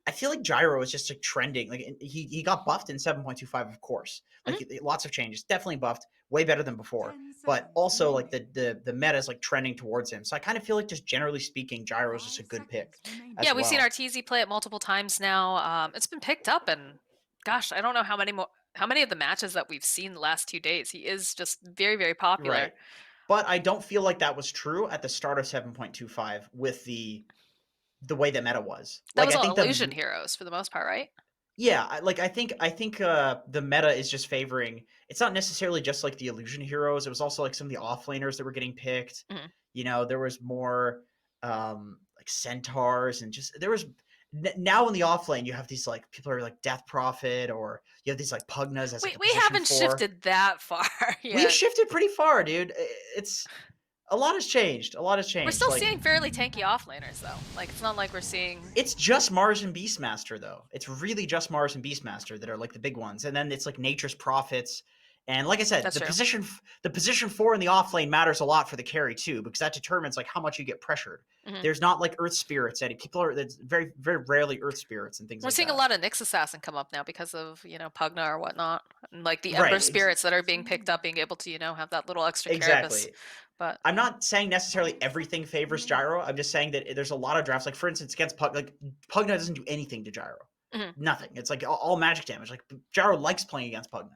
I feel like gyro is just like trending. Like he got buffed in 7.25, of course. Like lots of changes, definitely buffed, way better than before. But also like the meta is like trending towards him. So I kind of feel like just generally speaking, gyro is just a good pick Yeah, as we've seen well. Arteezy play it multiple times now. It's been picked up, and gosh, I don't know how many of the matches that we've seen the last 2 days. He is just very, very popular. Right. But I don't feel like that was true at the start of 7.25 with the way the meta was. That Like was I all think illusion the heroes for the most part, right? yeah, I think the meta is just favoring. It's not necessarily just like the illusion heroes. It was also like some of the offlaners that were getting picked. Mhm. There was more like centaurs and just there was now in the offlane you have these like people are like Death Prophet or you have these like Pugnas as like a We position haven't 4. shifted that far We've yet. shifted pretty far, dude. It's a lot has changed. A lot has We're changed. still Like seeing fairly tanky offlaners though. Like it's not like we're seeing. it's just Mars and Beastmaster though. It's really just Mars and Beastmaster that are like the big ones, and then it's like Nature's Prophets. And like I said, That's true. the position 4 in the off lane matters a lot for the carry too, because that determines like how much you get pressured. Mhm. There's not like Earth Spirits. Any people are that's very very rarely Earth Spirits and things We're like seeing a that. lot of Nyx Assassin come up now because of Pugna or whatnot, and like the Ember Right. spirits that are being picked up, being able to have that little extra carapace. Exactly. But I'm not saying necessarily everything favors Gyro. I'm just saying that there's a lot of drafts. Like for instance, against Pug, like Pugna doesn't do anything to Gyro. mhm. Nothing. It's like all magic damage. Like Gyro likes playing against Pugna.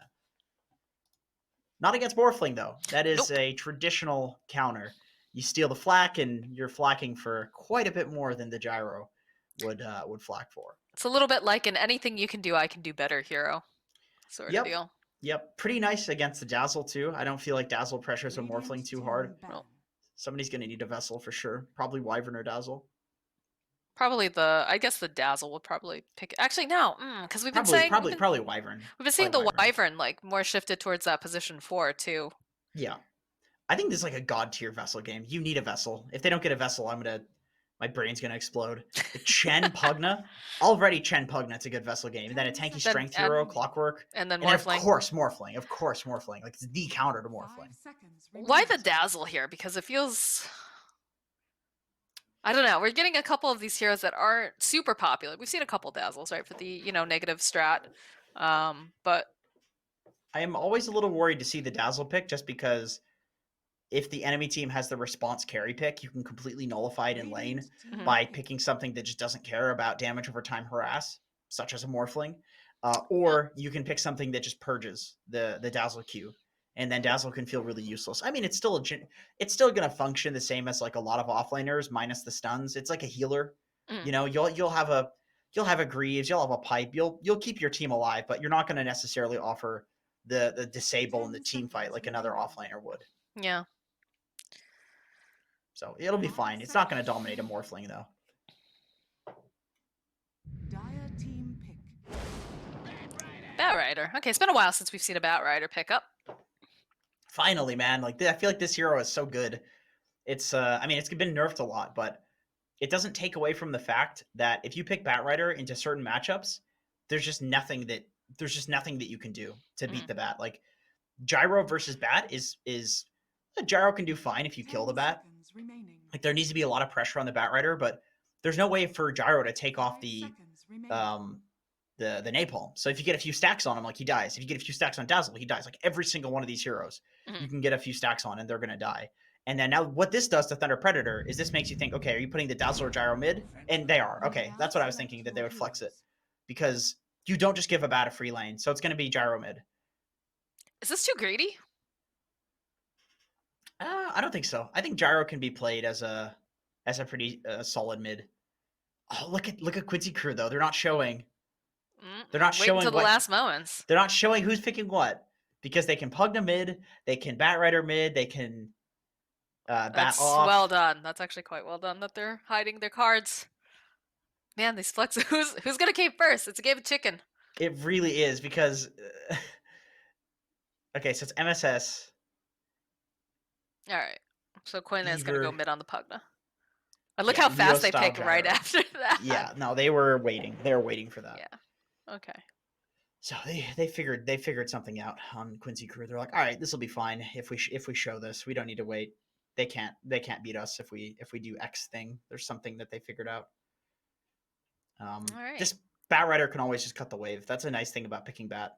Not against Morphling, though. That is Nope. a traditional counter. You steal the flak, and you're flacking for quite a bit more than the gyro would flak for. It's a little bit like an anything you can do, I can do better hero sort of Yep, deal. yep. Pretty nice against the Dazzle too. I don't feel like Dazzle pressures a Morphling Radiant too to hard. Well, ban. Somebody's gonna need a Vessel for sure. Probably Wyvern or Dazzle. probably I guess the Dazzle would probably pick. Actually, no, because Probably, probably, probably Wyvern. we've been seeing Probably the Wyvern. Wyvern like more shifted towards that position 4 too. Yeah, I think this is like a god tier Vessel game. You need a Vessel. If they don't get a Vessel, my brain's gonna explode. Like Chen Pugna, already Chen Pugna, it's a good Vessel game, and then a 10 tanky Then Strength seconds hero, remaining. Clockwork, and then and then of Morphling. course Morphling, like it's the counter to 5 Morphling. seconds Why remaining. the Dazzle here? Because it feels. I don't know. We're getting a couple of these heroes that aren't super popular. We've seen a couple Dazzles, right, for the negative strat, but I am always a little worried to see the Dazzle pick, just because if the enemy team has the response carry pick, you can completely nullify it in lane Radiant to mhm. by ban. picking something that just doesn't care about damage over time harass, such as a Morphling, Mm, or you can pick something that just purges the Dazzle Q, and then Dazzle can feel really useless. I mean, it's still going to function the same as like a lot of offlaners minus the stuns. It's like a healer. mm. You'll have a Greaves, you'll have a Pipe, you'll keep your team alive, but you're not going to necessarily offer the disable and the 10 team fight seconds like another remaining. offlaner would. Yeah. So it'll be 5 fine. It's not going to seconds dominate a remaining. Morphling though. Dire team pick. Batrider. Okay, it's been a while since we've seen a Batrider pick up. Finally, man. Like I feel like this hero is so good. I mean, it's been nerfed a lot, but it doesn't take away from the fact that if you pick Batrider into certain matchups, there's just nothing that you can do to beat Mhm. the Bat. Like Gyro versus Bat is Gyro can do fine if you kill the 10 Bat. seconds remaining. Like there needs to be a lot of pressure on the Batrider, but there's no way for Gyro to take off 5 seconds remaining. um the napalm. So if you get a few stacks on him, like he dies. If you get a few stacks on Dazzle, he dies. Like every single one of these heroes, Mhm. you can get a few stacks on and they're gonna die. And then now what this does to Thunder Predator is this makes you think, okay, are you putting the Dazzle or Gyro mid? And they are. Okay, that's what I was Select thinking, that they your would flex it. heroes. Because you don't just give a bat a free lane. So it's gonna be Gyro mid. Is this too greedy? I don't think so. I think Gyro can be played as a pretty solid mid. Oh, look at Quincy crew though. They're not showing. They're not Wait until showing the what last moments. They're not showing who's picking what, because they can Pugna mid, they can Batrider mid, they can Bat That's well off. done. That's actually quite well done that they're hiding their cards. Man, these flex. Who's gonna cave first? It's a game of chicken. It really is, because okay, so it's MSS, All right. So Quinn is gonna go Beaver, mid on the Pugna. And look yeah, how Neo fast they style pick right Gyro. after that. Yeah, no, they were waiting. They were waiting for that. Yeah. Okay. So they figured something out on Quincy crew. They're like, all right, this will be fine if we show this. We don't need to wait. They can't beat us if we do X thing. There's something that they figured out. All right. Just Bat Rider can always just cut the wave. That's a nice thing about picking Bat.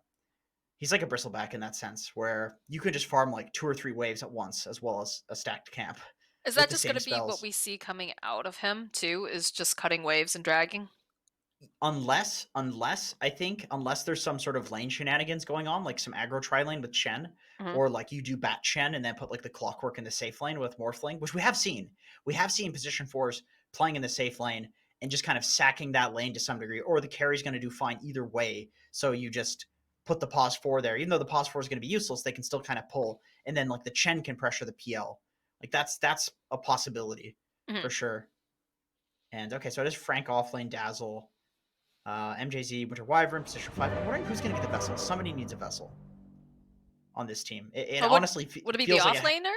He's like a bristleback in that sense, where you could just farm like 2 or 3 waves at once, as well as a stacked camp Is with that the just same going to be what spells. we see coming out of him too? Is just cutting waves and dragging? Unless I think unless there's some sort of lane shenanigans going on, like some aggro tri lane with Chen, Mhm. or like you do Bat Chen and then put like the clockwork in the safe lane with Morphling, which we have seen. We have seen position fours playing in the safe lane and just kind of sacking that lane to some degree, or the carry's going to do fine either way. So you just put the pause 4 there, even though the pause 4 is going to be useless, they can still kind of pull, and then like the Chen can pressure the PL. Like that's a possibility for Mhm. sure. And okay, so it is Frank offlane Dazzle. MJZ, Winter Wyvern, position 5. I'm wondering who's going to get the vessel. Somebody needs a vessel on this team. It But honestly would it be the feels like offlaner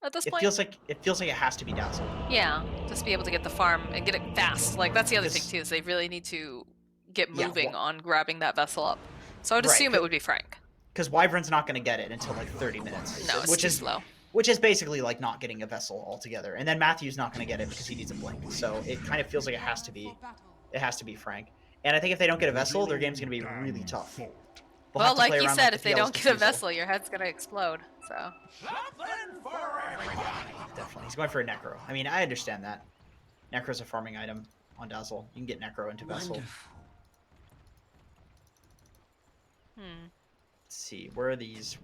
at this it point? feels like it has to be Dazzle. Yeah, just be able to get the farm and get it fast. Like that's the other thing Because too, is they really need to get yeah, moving on grabbing that vessel up. So I would right, assume it would be Frank. because Wyvern's not going to get it until like 30 minutes, No, it's too slow. which is basically like not getting a vessel altogether. And then Matthew's not going to get it because he needs a blink. So it kind of feels like it has to be Frank. And I think if they don't get a vessel, their game's going to be really tough. They'll have Well, to like play you around, said, the if they PL's don't get a disposal. vessel, your head's gonna explode. So Definitely. He's going for a Necro. I mean, I understand that. Necro's a farming item on Dazzle. You can get Necro into Vessel. Let's see. Where are these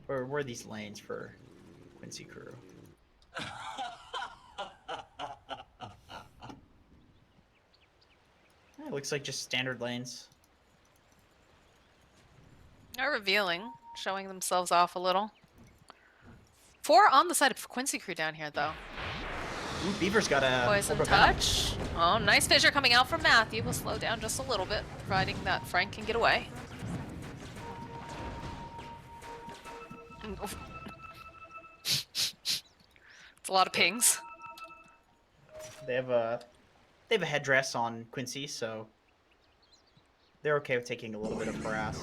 lanes for Quincy crew? It looks like just standard lanes. they're revealing, showing themselves off a little. 4 on the side of Quincy crew down here, though. Ooh, Beaver's got a Poison Cobra Venom. touch. Oh, nice fissure coming out from Matthew. Will slow down just a little bit, providing that Frank can get away. It's a lot of pings. They have a headdress on Quincy, so they're okay with taking a little bit of harass.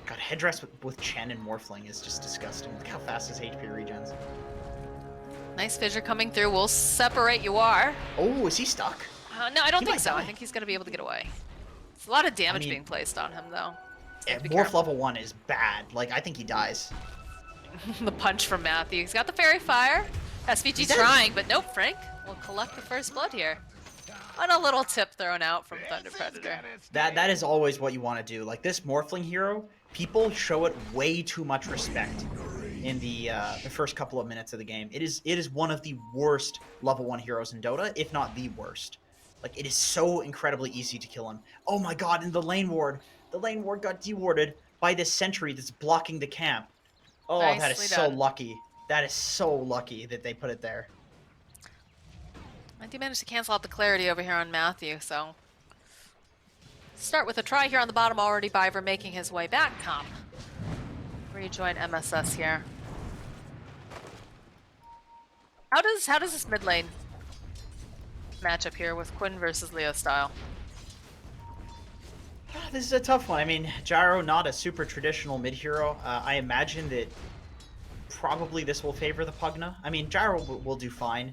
God, headdress with Chen and Morphling is just disgusting. Look how fast his HP regens. Nice fissure coming through. We'll separate you are. Oh, is he stuck? No, I don't He think might so. I die. think he's going to be able to get away. It's a lot of damage mean, being placed on him, though. Yeah, Be Morph careful. level 1 is bad. Like, I think he dies. The punch from Matthew. He's got the fairy fire. SVG He's dead. trying, but nope, Frank will collect the first blood here. And a little tip thrown out from Thunder Predator. That is always what you want to do. Like, this Morphling hero, people show it way too much respect in the first couple of minutes of the game. It is one of the worst level 1 heroes in Dota, if not the worst. Like, it is so incredibly easy to kill him. Oh my god, and the lane ward got dewarded by this sentry that's blocking the camp. Oh, that is Nicely so done. lucky. That is so lucky that they put it there. I do manage to cancel out the clarity over here on Matthew, so... Start with a try here on the bottom already. Biver making his way back. Comp. Rejoin MSS here. How does this mid lane match up here with Quinn versus Leo style? This is a tough one. I mean, Gyro, not a super traditional mid hero. I imagine that probably this will favor the Pugna. I mean, Gyro will do fine,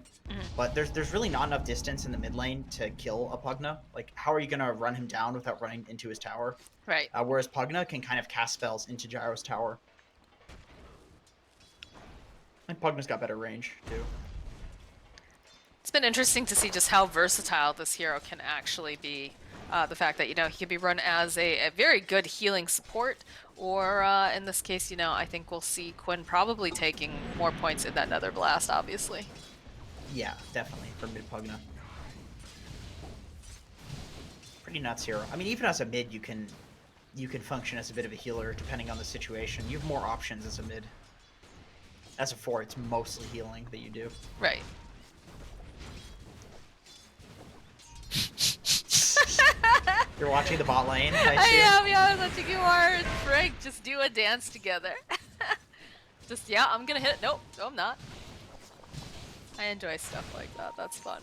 but there's really not enough distance in the mid lane to kill a Pugna. Like, how are you going to run him down without running into his tower? Right. Whereas Pugna can kind of cast spells into Gyro's tower. And Pugna's got better range, too. It's been interesting to see just how versatile this hero can actually be. The fact that, you know, he can be run as a very good healing support, or in this case, you know, I think we'll see Quinn probably taking more points in that Nether Blast, obviously. Yeah, definitely, for mid Pugna. Pretty nuts hero. I mean, even as a mid, you can function as a bit of a healer, depending on the situation. You have more options as a mid. As a 4, it's mostly healing that you do. Right. You're watching the bot lane, I I assume? am, yeah, I was watching you are and Frank just do a dance together. Just, yeah, I'm gonna hit it. Nope, no, I'm not. I enjoy stuff like that. That's fun.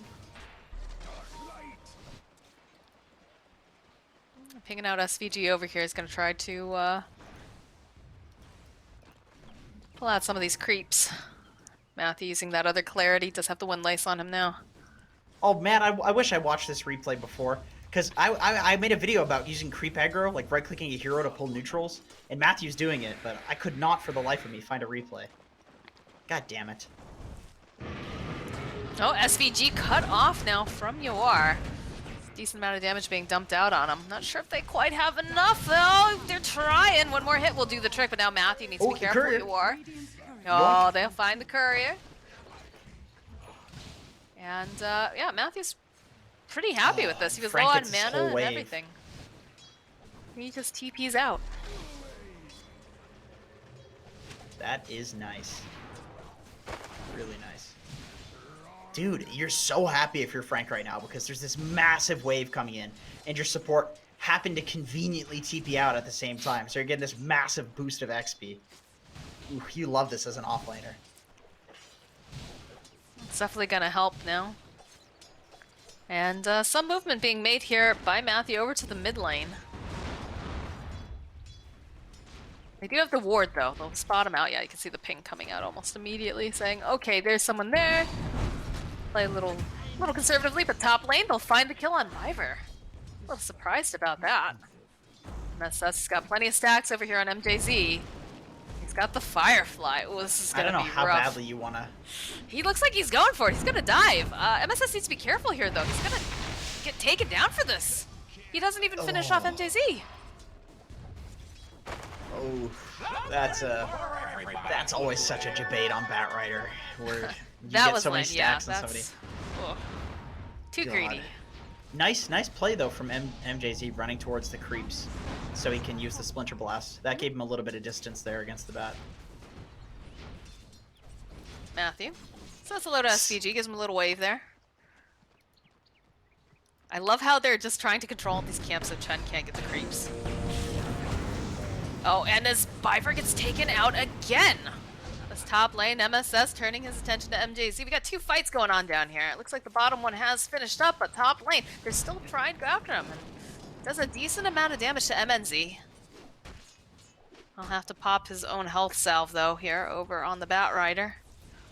Pinging out SVG over here is gonna try to pull out some of these creeps. Matthew using that other clarity, does have the one lace on him now. Oh man, I wish I watched this replay before. Because I made a video about using creep aggro, like right-clicking a hero to pull neutrals, and Matthew's doing it, but I could not for the life of me find a replay. God damn it. Oh, SVG cut off now from Yoar. Decent amount of damage being dumped out on him. Not sure if they quite have enough, though. They're trying. One more hit will do the trick, but now Matthew needs to be careful. Courier. Yoar. Radiant's courier. Oh, they'll find the courier. And, yeah, Matthew's pretty happy with this. He was Frank low on gets his mana whole and wave. everything. He just TP's out. That is nice. Really nice. Dude, you're so happy if you're Frank right now because there's this massive wave coming in and your support happened to conveniently TP out at the same time. So you're getting this massive boost of XP. Ooh, you love this as an offlaner. It's definitely gonna help now. And some movement being made here by Matthew over to the mid lane. They do have the ward though. They'll spot him out. Yeah, you can see the ping coming out almost immediately saying, okay, there's someone there. Play a little conservatively, but top lane, they'll find the kill on Viver. A little surprised about that. MSS got plenty of stacks over here on MJZ. He's got the Firefly. Oh, this is I gonna don't know be how rough. badly you want to... He looks like he's going for it. He's gonna dive. MSS needs to be careful here, though. He's gonna get taken down for this. He doesn't even finish off MJZ. Oh, that's always such a debate on Batrider, where you That get was so many lame. Yeah, stacks on somebody. ugh. Too God. greedy. Nice play though from MJZ running towards the creeps, so he can use the Splinter Blast. That gave him a little bit of distance there against the bat. Matthew. So that's a load of SVG. Gives him a little wave there. I love how they're just trying to control these camps so Chen can't get the creeps. Oh, and as Viver gets taken out again. This top lane, MSS turning his attention to MJZ. We got two fights going on down here. It looks like the bottom one has finished up, but top lane, they're still trying to go after him. And does a decent amount of damage to MNZ. I'll have to pop his own health salve, though, here over on the Batrider.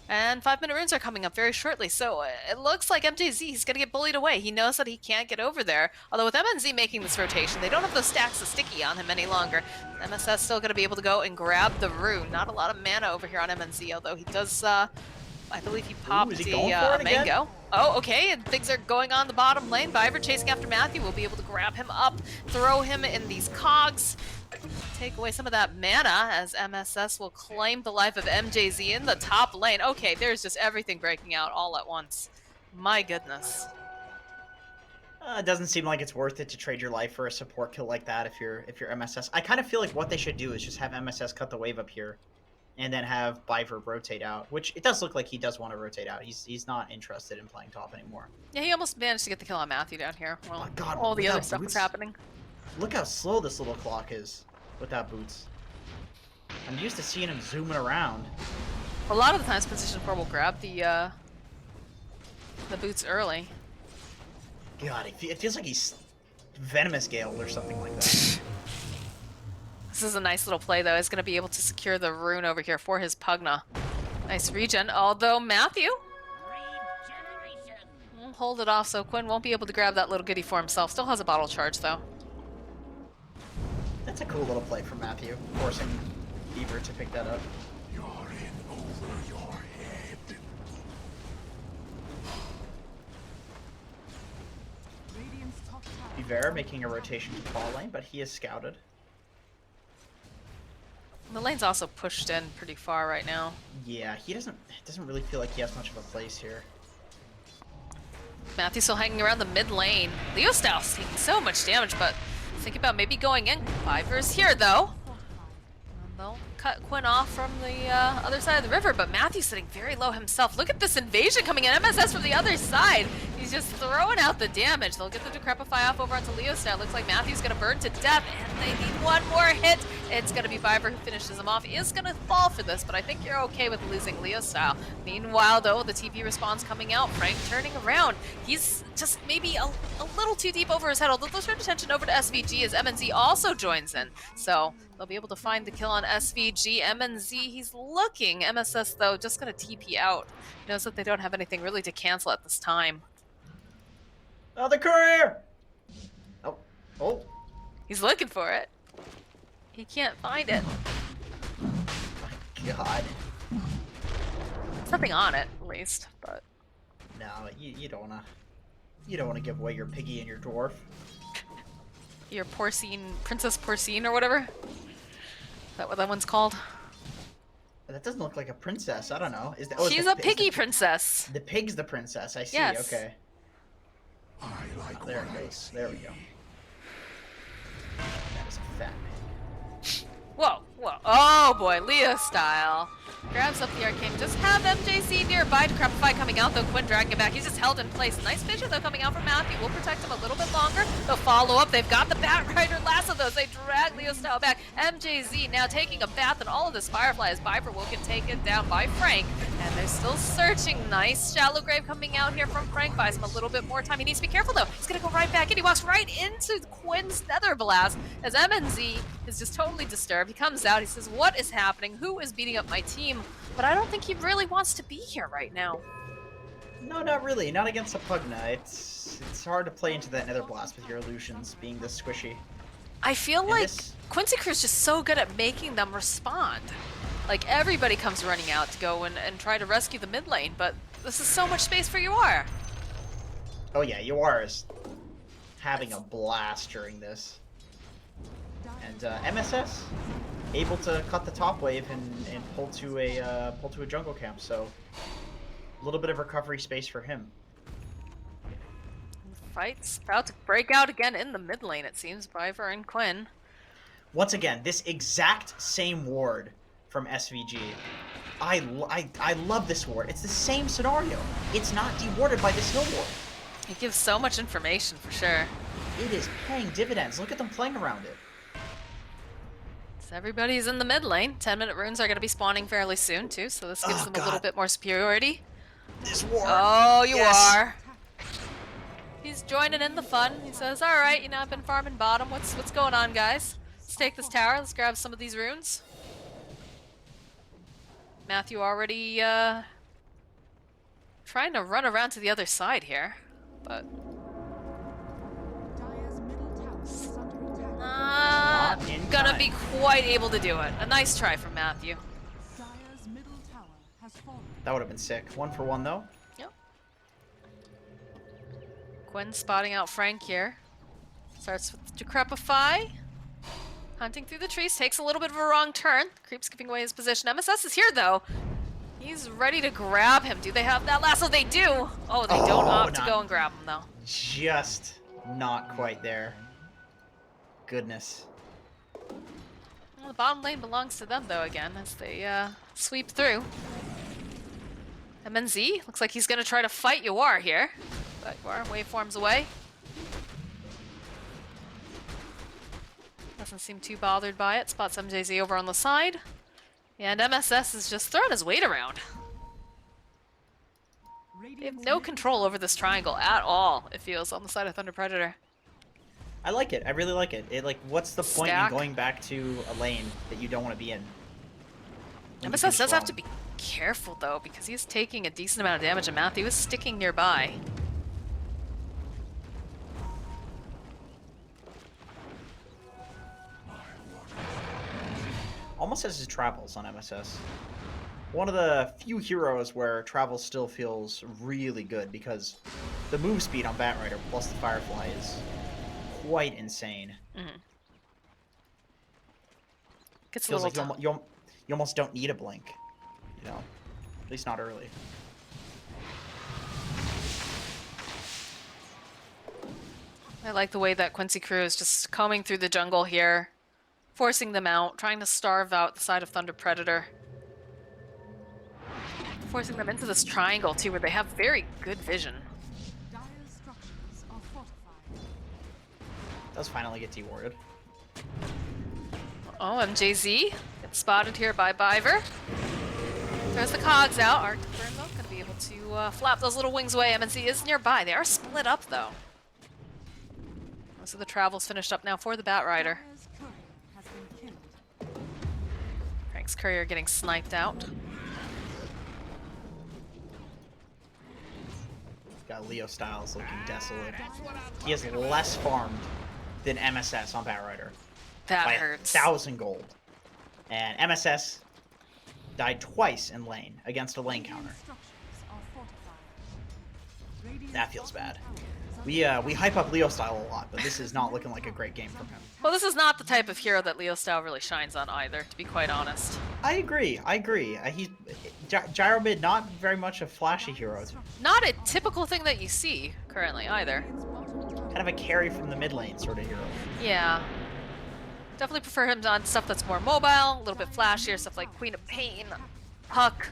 And 5-minute runes are coming up very shortly, so it looks like MJZ, he's going to get bullied away. He knows that he can't get over there. Although with MNZ making this rotation, they don't have those stacks of sticky on him any longer. MSS still going to be able to go and grab the rune. Not a lot of mana over here on MNZ, although he does, I believe he popped is he the going for it again? mango. Oh, okay, and things are going on the bottom lane. Viver chasing after Matthew. We'll be able to grab him up, throw him in these cogs. Take away some of that mana as MSS will claim the life of MJZ in the top lane. Okay, there's just everything breaking out all at once. My goodness. It doesn't seem like it's worth it to trade your life for a support kill like that if you're MSS. I kind of feel like what they should do is just have MSS cut the wave up here, and then have Viver rotate out. Which it does look like he does want to rotate out. He's not interested in playing top anymore. Yeah, he almost managed to get the kill on Matthew down here. Well, Oh my God, all the look other how stuff was Boots- happening. Look how slow this little clock is without boots. I'm used to seeing him zooming around. A lot of the times, Position 4 will grab the boots early. God, it feels like he's Venomous Gale or something like that. This is a nice little play, though. He's going to be able to secure the rune over here for his Pugna. Nice regen, although Matthew will hold it off, so Quinn won't be able to grab that little goodie for himself. Still has a bottle charge, though. That's a cool little play from Matthew, forcing Beaver to pick that up. You're in over your head. Radiant's top tower. Beaver making a rotation to ball lane, but he is scouted. The lane's also pushed in pretty far right now. Yeah, it doesn't really feel like he has much of a place here. Matthew's still hanging around the mid lane. Leo Styles taking so much damage, but think about maybe going in. Viver's here, though. And they'll cut Quinn off from the other side of the river, but Matthew's sitting very low himself. Look at this invasion coming in. MSS from the other side. He's just throwing out the damage. They'll get the Decrepify off over onto Leo Style. Looks like Matthew's going to burn to death, and they need one more hit. It's going to be Viver who finishes him off. He is going to fall for this, but I think you're okay with losing Leo Style. Meanwhile, though, the TP response coming out. Frank turning around. He's just maybe a little too deep over his head, although they'll turn attention over to SVG as MNZ also joins in. So they'll be able to find the kill on SVG. MNZ, he's looking. MSS, though, just going to TP out. Knows that they don't have anything really to cancel at this time. Oh, the courier! Oh, oh, He's looking for it. He can't find it. my God. There's nothing on it, at least, but No, you don't wanna. You don't wanna give away your piggy and your dwarf. your porcine, Princess Porcine or whatever. Is that what that one's called? That doesn't look like a princess. I don't know. Is that? She's a piggy princess. The pig's the princess. I see. Yes. Okay. I like Oh, there what it I goes. see. There we go. That is a fat man. Whoa, whoa. Oh boy, Leo style. Grabs up the arcane. Just have MJC nearby to grab a fight coming out, though Quinn dragging it back. He's just held in place. Nice vision, though, coming out from Matthew. Will protect him a little bit longer. They'll follow up. They've got the Batrider lasso, though. They drag Leo style back. MJZ now taking a bath in all of this Firefly as Viper will get taken down by Frank. And they're still searching. Nice shallow grave coming out here from Frank. Buys him a little bit more time. He needs to be careful, though. He's going to go right back in. He walks right into Quinn's Nether Blast as MNZ is just totally disturbed. He comes out. He says, what is happening? Who is beating up my team? But I don't think he really wants to be here right now. No, not really. Not against a Pugna. It's hard to play into that Nether Blast with your illusions being this squishy. I feel And like this- Quincy Crew's just so good at making them respond. Like, everybody comes running out to go and try to rescue the mid lane, but this is so much space for UR. Oh yeah, UR is having a blast during this. And MSS able to cut the top wave and pull to a jungle camp. So a little bit of recovery space for him. Fight's about to break out again in the mid lane, it seems, Viper and Quinn. Once again, this exact same ward from SVG. I love this ward. It's the same scenario. It's not dewarded by this hill ward. It gives so much information for sure. It is paying dividends. Look at them playing around it. So everybody's in the mid lane. 10-minute runes are going to be spawning fairly soon, too, so this gives Oh, them a little God. bit more superiority. This ward. Oh, you Yes. are. He's joining in the fun. He says, all right, you know, I've been farming bottom. What's going on, guys? Let's take this tower. Let's grab some of these runes. Matthew already trying to run around to the other side here, but Dire's middle tower is under attack. not Not in gonna time. be quite able to do it. A nice try from Matthew. Dire's middle tower has fallen. That would have been sick. 1-for-1 though. Yep. Gwen spotting out Frank here. Starts with Decrepify. Hunting through the trees, takes a little bit of a wrong turn. Creep's giving away his position. MSS is here though. He's ready to grab him. Do they have that lasso? They do! Oh, they don't Oh, opt to not- go and grab him though. Just not quite there. Goodness. Well, the bottom lane belongs to them though again as they sweep through. MNZ looks like he's gonna try to fight Yawar here. But Yawar waveforms away. Doesn't seem too bothered by it. Spots MJZ over on the side. And MSS is just throwing his weight around. They have Radiant's no middle control over this triangle at all, it feels, on the side of Thunder Predator. I like it. I really like it. What's the point Stack. in going back to a lane that you don't want to be in? When you MSS can does have to just be careful though, because he's taking a decent amount of damage and Matthew is sticking nearby. almost as his travels on MSS. One of the few heroes where travel still feels really good because the move speed on Batrider plus the Firefly is quite insane. Gets a Feels little like you almost don't need a blink, you know, at least not early. I like the way that Quincy Crew is just combing through the jungle here, forcing them out, trying to starve out the side of Thunder Predator. Forcing them into this triangle too, where they have very good vision. Dire's structures are fortified. Does finally get dewarded. Oh, MJZ gets spotted here by Biver. There's the cogs out. Arc Burn though, gonna be able to flap those little wings away. MNC is nearby. They are split up though. Most of the travel's finished up now for the Batrider. Dire's courier has been killed. Frank's courier getting sniped out. got Leo Styles looking desolate. He has less farmed than MSS on Batrider That by hurts. 1,000 gold. And MSS died twice in lane against a lane counter. That feels bad. We hype up Leo Style a lot, but this is not looking like a great game from him. Well, this is not the type of hero that Leo Style really shines on either, to be quite honest. I agree. Gyro mid, not very much a flashy hero. It's Not a typical thing that you see currently either. kind of a carry from the mid lane sort of hero. Yeah. Definitely prefer him on stuff that's more mobile, a little bit flashier, stuff like Queen of Pain, Puck,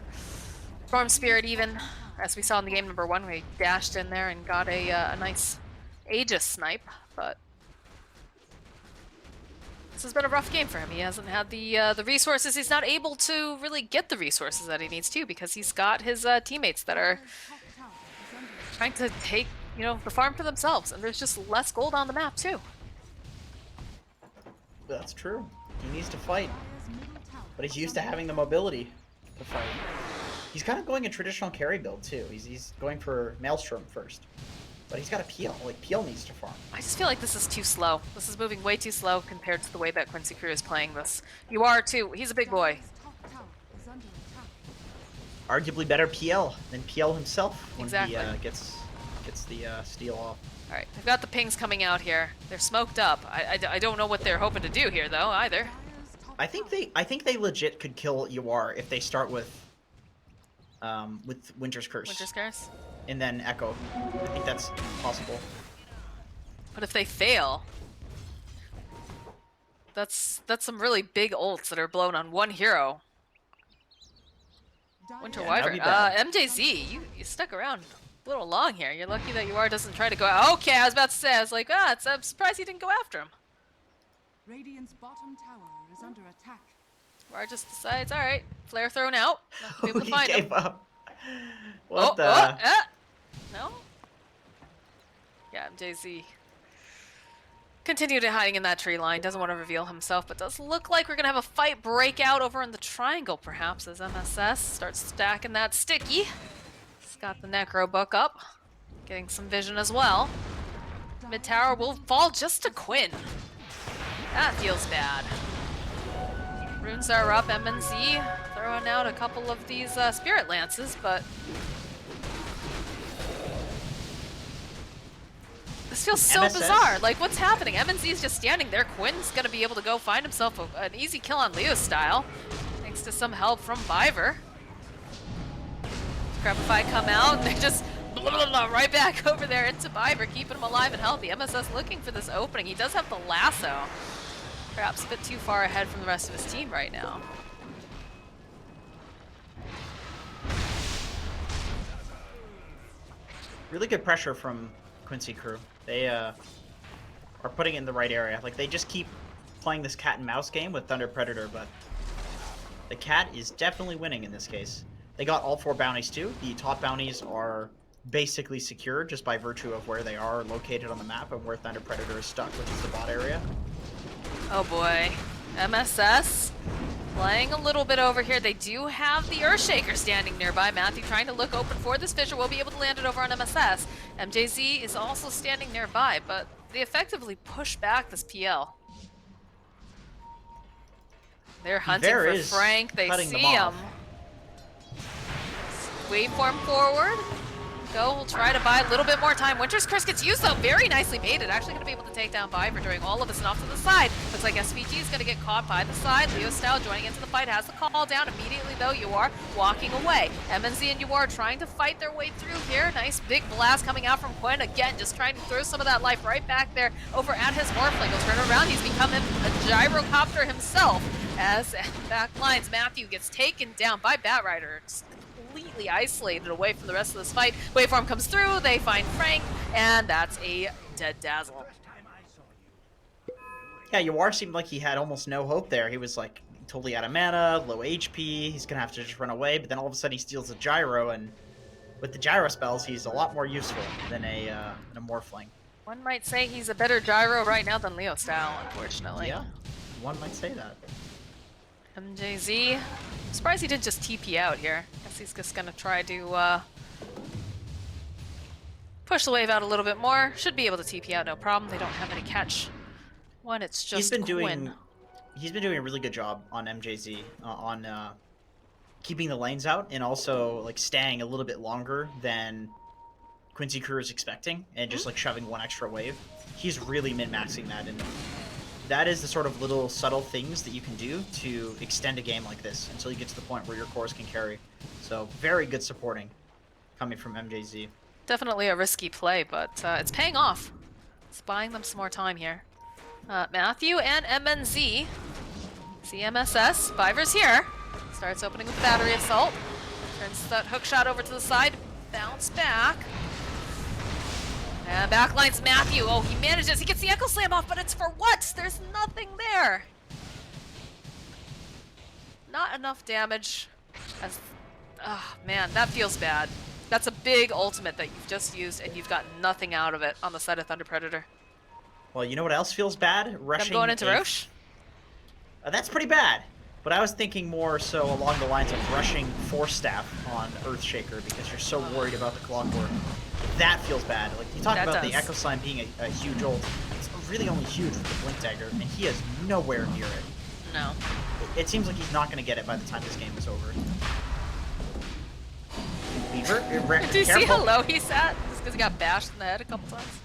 Storm Spirit even, as we saw in the game number 1 where he dashed in there and got a nice Aegis snipe, but this has been a rough game for him. He hasn't had the resources. He's not able to really get the resources that he needs to because he's got his teammates that are trying to take, the farm for themselves, and there's just less gold on the map too. That's true. He needs to fight, but he's used to having the mobility to fight. He's kind of going a traditional carry build too. He's going for Maelstrom first, but he's got a PL. Like PL needs to farm. I just feel like this is too slow. This is moving way too slow compared to the way that Quincy Crew is playing this. You are too. He's a big boy. Arguably better PL than PL himself when Exactly. he gets the steal off. All right, they've got the pings coming out here. They're smoked up. I don't know what they're hoping to do here though either. I think they legit could kill Yawar if they start with Winter's Curse Winter's Curse. and then Echo. I think that's possible. But if they fail, that's some really big ults that are blown on one hero. Winter Yeah, that'd Wyvern. be bad. MJZ, you stuck around a little long here. You're lucky that Yawar doesn't try to go. Okay, I was about to say. I was like, I'm surprised he didn't go after him. Radiant's bottom tower is under attack. Yawar just decides, all right, flare thrown out. Not gonna be able to He find him. gave up. What the? No? Yeah, MJZ. Continued hiding in that tree line. Doesn't want to reveal himself, but does look like we're going to have a fight break out over in the triangle, perhaps, as MSS starts stacking that sticky. He's got the Necro book up. Getting some vision as well. Mid tower will fall just to Quinn. That feels bad. Runes are up. MNZ throwing out a couple of these Spirit Lances, but this feels so MSS? bizarre. Like, what's happening? MNZ's just standing there. Quinn's gonna be able to go find himself an easy kill on Leo Style, thanks to some help from Viver. Scrapify come out, and they just right back over there into Viver, keeping him alive and healthy. MSS looking for this opening. He does have the lasso. Perhaps a bit too far ahead from the rest of his team right now. Really good pressure from Quincy Crew. They are putting it in the right area. Like, they just keep playing this cat and mouse game with Thunder Predator, but the cat is definitely winning in this case. They got all 4 bounties too. The top bounties are basically secure just by virtue of where they are located on the map and where Thunder Predator is stuck, which is the bot area. Oh boy. MSS playing a little bit over here. They do have the Earthshaker standing nearby. Matthew trying to look open for this Fissure. Will be able to land it over on MSS. MJZ is also standing nearby, but they effectively push back this PL. They're hunting There for is Frank. They cutting see them him. off. Waveform forward. Go, we'll try to buy a little bit more time. Winter's Curse gets used though, very nicely baited. Actually going to be able to take down Viver doing all of this and off to the side. Looks like SVG is going to get caught by the side. Leo Style joining into the fight, has the call down immediately though. You are walking away. MNZ and you are trying to fight their way through here. Nice big blast coming out from Quinn. Again, just trying to throw some of that life right back there over at his Morphling. He'll turn around. He's become a gyrocopter himself as back lines. Matthew gets taken down by Batrider. Completely isolated away from the rest of this fight. Waveform comes through, they find Frank, and that's a dead dazzle. Yeah, Yawar seemed like he had almost no hope there. He was like totally out of mana, low HP, he's gonna have to just run away, but then all of a sudden he steals a gyro, and with the gyro spells, he's a lot more useful than a Morphling. One might say he's a better gyro right now than Leo Style, unfortunately. Yeah, one might say that. MJZ, I'm surprised he didn't just TP out here. Guess he's just gonna try to Push the wave out a little bit more. Should be able to TP out, no problem. They don't have any catch when it's just Quinn. He's been doing a really good job on MJZ on keeping the lanes out and also like staying a little bit longer than Quincy Crew is expecting and just like shoving one extra wave. He's really min-maxing that, and that is the sort of little subtle things that you can do to extend a game like this until you get to the point where your cores can carry. So very good supporting coming from MJZ. Definitely a risky play, but it's paying off. It's buying them some more time here. Matthew and MNZ. CMSS. Fiver's here. Starts opening with the battery assault. Turns that hook shot over to the side. Bounce back. And backlines Matthew. Oh, he manages. He gets the Echo Slam off, but it's for what? There's nothing there. Not enough damage. Oh, man, that feels bad. That's a big ultimate that you've just used, and you've got nothing out of it on the side of Thunder Predator. Well, you know what else feels bad? Rushing. I'm going into Roche? That's pretty bad. But I was thinking more so along the lines of rushing Force Staff on Earthshaker because you're so worried about the clockwork. That feels bad. Like you talk about the Echo Slime being a huge ult. It's really only huge with the Blink Dagger, and he is nowhere near it. No. It seems like he's not going to get it by the time this game is over. Weaver, do you see how low he's at? Just because he got bashed in the head a couple times.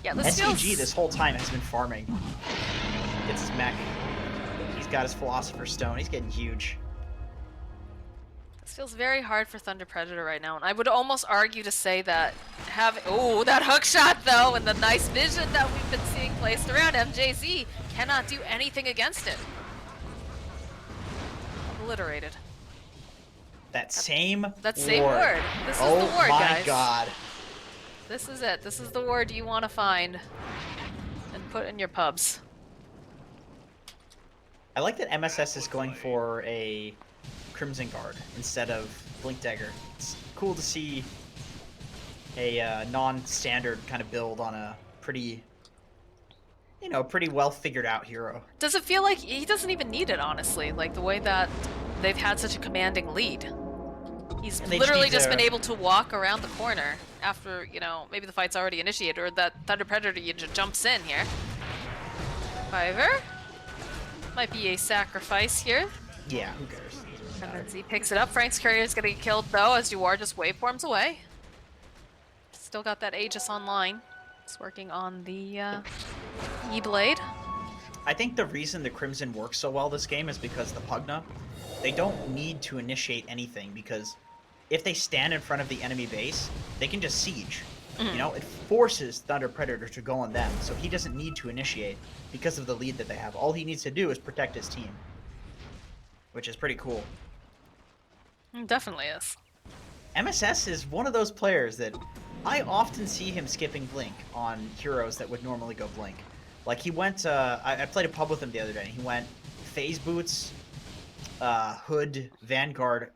Yeah, this SVG this whole time has been farming. Gets his mech. He's got his Philosopher's Stone. He's getting huge. This feels very hard for Thunder Predator right now, and I would almost argue to say that oh, that hook shot though, and the nice vision that we've been seeing placed around MJZ cannot do anything against it. Obliterated. That same ward. This is the ward, guys. Oh my god. This is it. This is the ward you want to find and put in your pubs. I like that MSS is going for a Crimson Guard instead of Blink Dagger. It's cool to see a non-standard kind of build on a pretty, pretty well figured out hero. Does it feel like he doesn't even need it, honestly? Like the way that they've had such a commanding lead. He's literally just been able to walk around the corner after, maybe the fight's already initiated, or that Thunder Predator just jumps in here. Fiver. Might be a sacrifice here. Yeah, who cares? And then Z picks it up. Frank's courier is going to get killed, though, as Duar just waveforms away. Still got that Aegis online. It's working on the E-Blade. I think the reason the Crimson works so well this game is because the Pugna, they don't need to initiate anything, because if they stand in front of the enemy base, they can just siege. It forces Thunder Predator to go on them, so he doesn't need to initiate because of the lead that they have. All he needs to do is protect his team, which is pretty cool. It definitely is. MSS is one of those players that I often see him skipping Blink on heroes that would normally go Blink. Like he went, I played a pub with him the other day, and he went Phase Boots, Hood, Vanguard,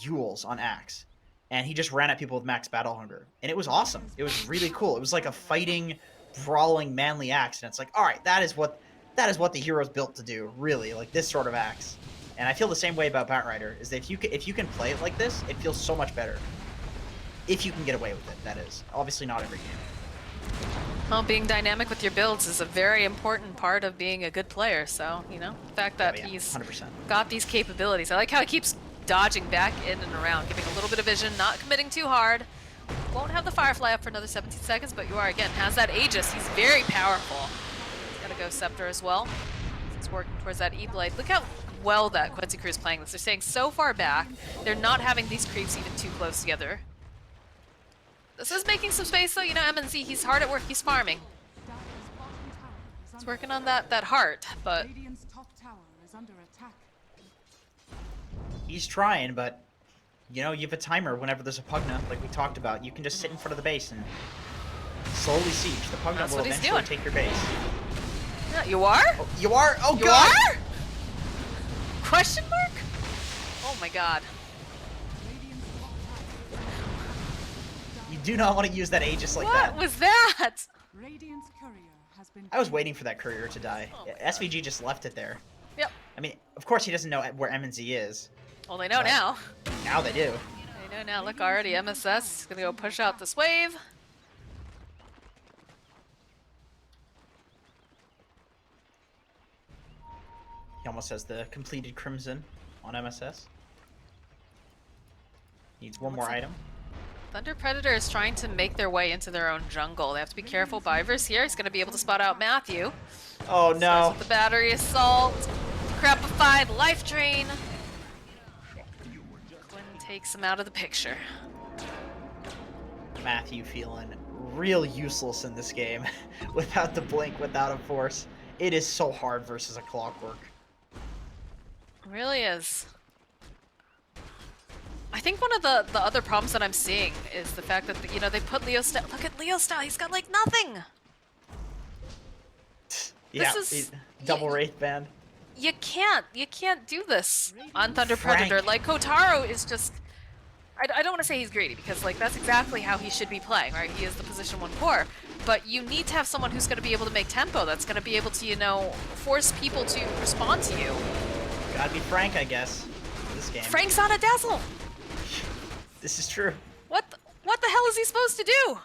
Yules on Axe. And he just ran at people with max battle hunger. And it was awesome. It was really cool. It was like a fighting, brawling, manly Axe. And it's like, all right, that is what the hero's built to do, really, like this sort of Axe. And I feel the same way about Batrider, is that if you can play it like this, it feels so much better. If you can get away with it, that is. Obviously not every game. Well, being dynamic with your builds is a very important part of being a good player. So, the fact that he's 100%. got these capabilities. I like how he keeps dodging back in and around, giving a little bit of vision, not committing too hard. Won't have the Firefly up for another 17 seconds, but again, has that Aegis. He's very powerful. He's got a Ghost Scepter as well. He's working towards that E-Blade. Look how well that Quincy Crew is playing this. They're staying so far back. They're not having these creeps even too close together. This is making some space though. MNZ, he's hard at work. He's farming. He's working on that heart, but Radiant's top tower is under attack. He's trying, but you have a timer whenever there's a Pugna, like we talked about. You can just sit in front of the base and slowly siege. The Pugna will eventually take your base. Yeah, you are? Oh, you are? Oh, you God! Are? Question mark? Oh my god. You do not want to use that Aegis like that. What was that? Radiant's courier has been I was waiting for that courier to die. Oh SVG just left it there. Yep. I mean, of course he doesn't know where MNZ is. Well, they know now. Now they do. They know now. Look, already MSS is gonna go push out this wave. He almost has the completed Crimson on MSS. Needs one more item. Thunder Predator is trying to make their way into their own jungle. They have to be careful. Byverse here. He's going to be able to spot out Matthew. Oh Starts no. with the battery assault. Crapified life drain. Quinn takes him out of the picture. Matthew feeling real useless in this game. Without the blink, without a force. It is so hard versus a Clockwork. It really is. I think one of the other problems that I'm seeing is the fact that, you know, they put Leo Style. Look at Leo Style. He's got like nothing. Yeah, This is double Wraith Band. You can't do this on Thunder Frank. Predator. Like, Kotaro is just, I don't want to say he's greedy, because like that's exactly how he should be playing, right? He is the position 1 core, but you need to have someone who's going to be able to make tempo, that's going to be able to, you know, force people to respond to you. Gotta be Frank, I guess, this game. Frank's on a dazzle. This is true. What the hell is he supposed to do?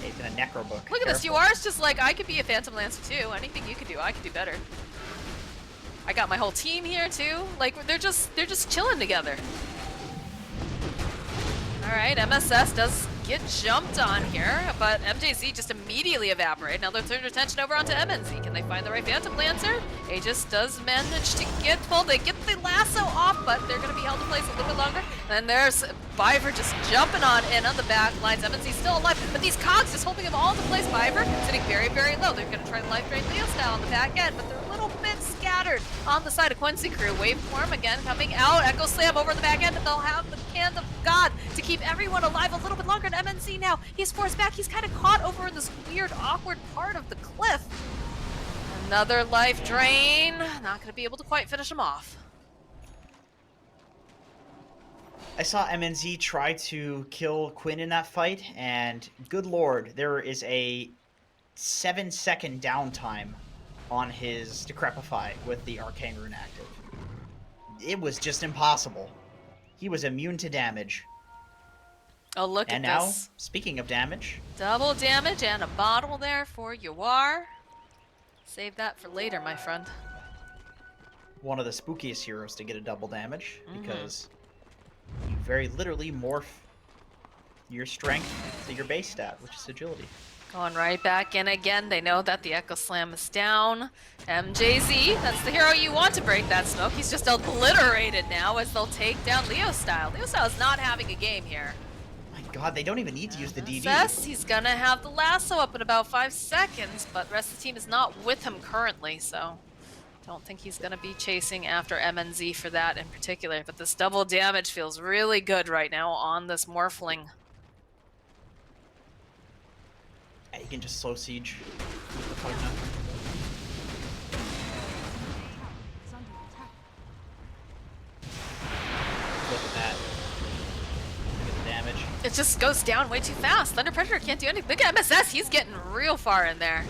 He's in a Necro book. Look at this. Careful. UR's just like, I could be a Phantom Lancer too. Anything you could do, I could do better. I got my whole team here too. Like, they're just chilling together. All right, MSS does get jumped on here, but MJZ just immediately evaporate. Now they're turning attention over onto MNZ. Can they find the right Phantom Lancer? Aegis does manage to get pulled. They get the lasso off, but they're going to be held in place a little bit longer. And there's Biver just jumping on in on the back lines. MNZ still alive, but these cogs just holding him all into place. Biver sitting very, very low. They're going to try the life drain Leo style on the back end, but they're a little bit scattered on the side of Quincy crew. Waveform again coming out. Echo Slam over the back end, but they'll have the Hand of God to keep everyone alive a little bit longer. And MNC now, he's forced back. He's kind of caught over in this weird, awkward part of the cliff. Another life drain. Not going to be able to quite finish him off. I saw MNZ try to kill Quinn in that fight, and good lord, there is a 7-second downtime on his Decrepify with the Arcane Rune active. It was just impossible. He was immune to damage. Oh, look And at now, this. speaking of damage, Double damage and a bottle there for Yawar. Save that for later, my friend. one of the spookiest heroes to get a double damage, because you very literally morph your strength to your base stat, which is agility. Going right back in again. They know that the Echo Slam is down. MJZ, that's the hero you want to break that smoke. He's just obliterated now as they'll take down Leo Style. Leo Style is not having a game here. My god, they don't even need to use the DD. Yes, he's gonna have the lasso up in about 5 seconds, but the rest of the team is not with him currently, so don't think he's gonna be chasing after MNZ for that in particular. But this double damage feels really good right now on this Morphling. You can just slow siege with the Pugna. It's under attack. Look at that. Look at the damage. It just goes down way too fast. Thunder Predator can't do anything. Look at MSS, he's getting real far in there.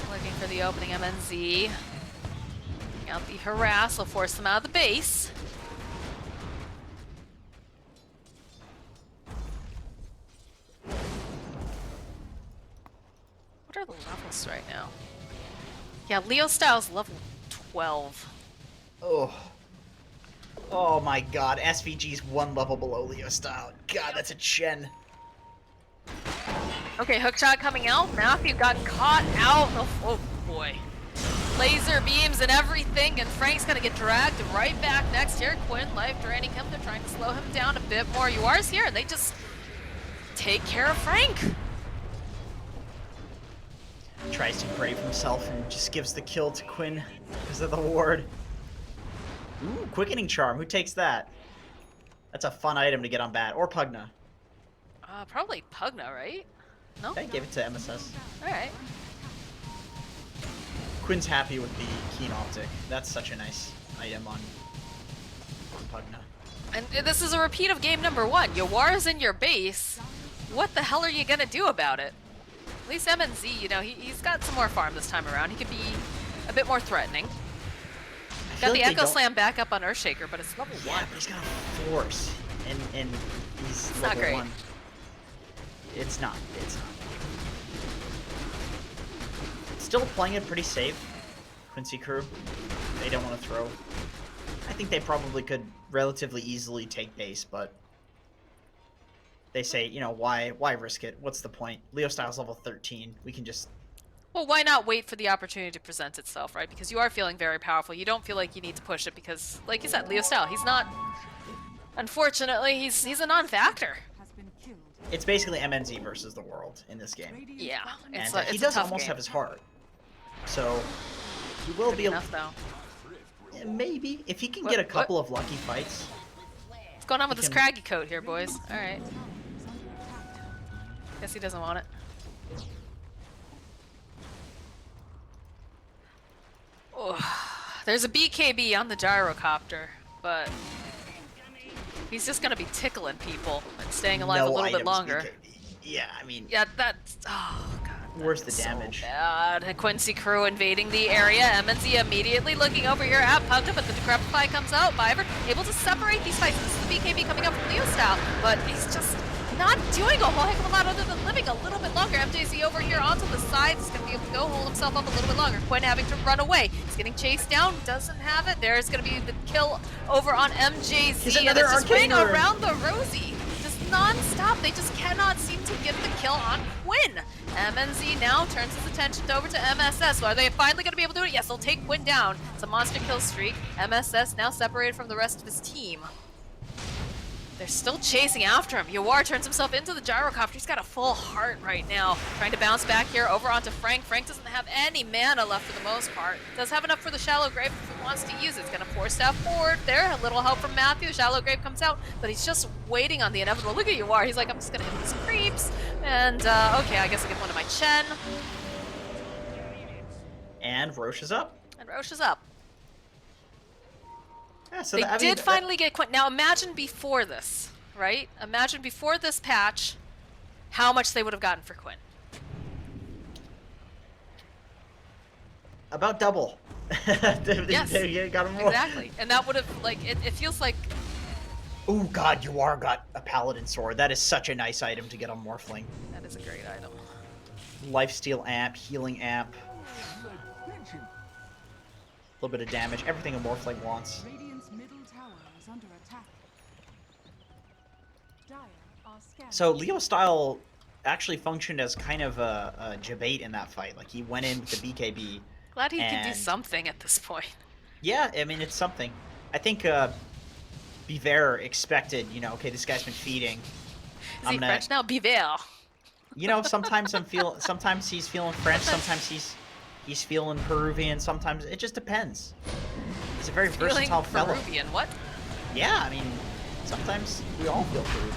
Looking for the opening MNZ. Taking out the harass, will force them out of the base. What are the levels right now? Yeah, Leo Styles level 12. Oh. Oh my god, SVG's 1 level below Leo Style. God, that's a Chen. Okay, hookshot coming out. Matthew got caught out. Oh boy. Laser beams and everything, and Frank's gonna get dragged right back next here. Quinn life draining him. They're trying to slow him down a bit more. UR's here, and they just take care of Frank. Tries to brave himself and just gives the kill to Quinn because of the ward. Ooh, Quickening Charm. Who takes that? That's a fun item to get on bat. Or Pugna. Probably Pugna, right? No? I gave it to MSS. Alright. Quinn's happy with the Keen Optic. That's such a nice item on Pugna. And this is a repeat of game number 1. Yawar's in your base. What the hell are you gonna do about it? At least MNZ, you know, he's got some more farm this time around. He could be a bit more threatening. Got the Echo Slam back up on Earthshaker, but it's level 1. Yeah, but he's got a force. and he's It's level not great. 1. It's not. It's not. Still playing it pretty safe. Quincy crew. They don't want to throw. I think they probably could relatively easily take base, but they say, you know, why risk it? What's the point? Leo Styles level 13. We can just... Well, why not wait for the opportunity to present itself, right? Because you are feeling very powerful. You don't feel like you need to push it because, like you said, Leo Style, he's not... Unfortunately, he's a non-factor. Has been killed. It's basically MNZ versus the world in this game. Radiant's Yeah, bottom it's And a, he it's does a tough almost game. have his heart. So, he will be... Enough, though. Maybe. If he can What- get a couple of lucky fights. What's going on with this can- craggy coat here, boys? Alright. is under attack. Guess he doesn't want it. Oh, there's a BKB on the gyrocopter, but he's just gonna be tickling people and staying alive no a little bit items longer. BKB. Yeah, I mean, Yeah, that's... Oh, God. where's the that's damage? So bad. Quincy crew invading the area. MNZ immediately looking over here at Pugna, but the Decrepify comes out. Viver able to separate these fights. This is the BKB coming up from Leo Style, but he's just not doing a whole heck of a lot other than living a little bit longer. MJZ over here onto the side. He's going to be able to go hold himself up a little bit longer. Quinn having to run away. He's getting chased down. Doesn't have it. There's going to be the kill over on MJZ. He's And another it's just arcane running room. around the Rosie. Just non-stop. They just cannot seem to get the kill on Quinn. MNZ now turns his attention over to MSS. Are they finally going to be able to do it? Yes, they'll take Quinn down. It's a monster kill streak. MSS now separated from the rest of his team. They're still chasing after him. Yawar turns himself into the gyrocopter. He's got a full heart right now. Trying to bounce back here over onto Frank. Frank doesn't have any mana left for the most part. Does have enough for the shallow grave if he wants to use it. It's gonna force staff forward there. A little help from Matthew. Shallow grave comes out, but he's just waiting on the inevitable. Look at Yawar. He's like, I'm just gonna hit these creeps. And okay, I guess I'll give one to my Chen. And Roche is up. And Roche is up. Yeah, so They I mean, did finally get Quinn. Now imagine before this, right? Imagine before this patch, how much they would have gotten for Quinn. about double. Yes, They got him more. exactly. And that would have, like, it feels like, Oh god, Yawar got a paladin sword. That is such a nice item to get on Morphling. that is a great item. Lifesteal amp, healing amp, a little bit of damage, everything a Morphling wants. Radiant's middle tower is under attack. Dire are scanning. So Leo Style actually functioned as kind of a debate in that fight. Like he went in with the BKB. Glad he can do And- something at this point. Yeah, I mean it's something. I think Biver expected, you know, okay, this guy's been feeding. Is he French now? Biver. You know, sometimes sometimes he's feeling French, sometimes he's feeling Peruvian, sometimes it just depends. He's a very Feeling versatile fellow. Peruvian. What? Yeah, I mean, sometimes we all feel Peruvian.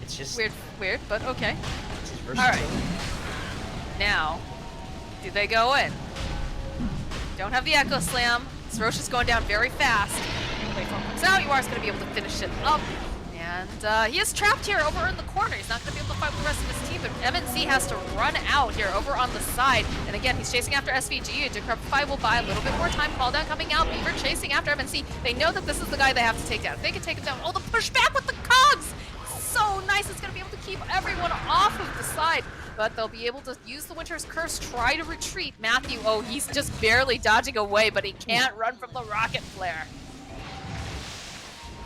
It's just Weird, but okay. it's his All versatility. right. Now, do they go in? Don't have the Echo Slam. Roche is going down very fast. Waveform comes out. Yuar's going to be able to finish it up. And he is trapped here over in the corner. He's not going to be able to fight with the rest of his team, but MNC has to run out here over on the side. And again, he's chasing after SVG. Decrepify will buy a little bit more time. Call down coming out. Beaver chasing after MNC. They know that this is the guy they have to take down. If they can take him down, oh, the pushback with the cogs! So nice. It's going to be able to keep everyone off of the side. But they'll be able to use the Winter's Curse, try to retreat. Matthew, oh, he's just barely dodging away, but he can't run from the rocket flare.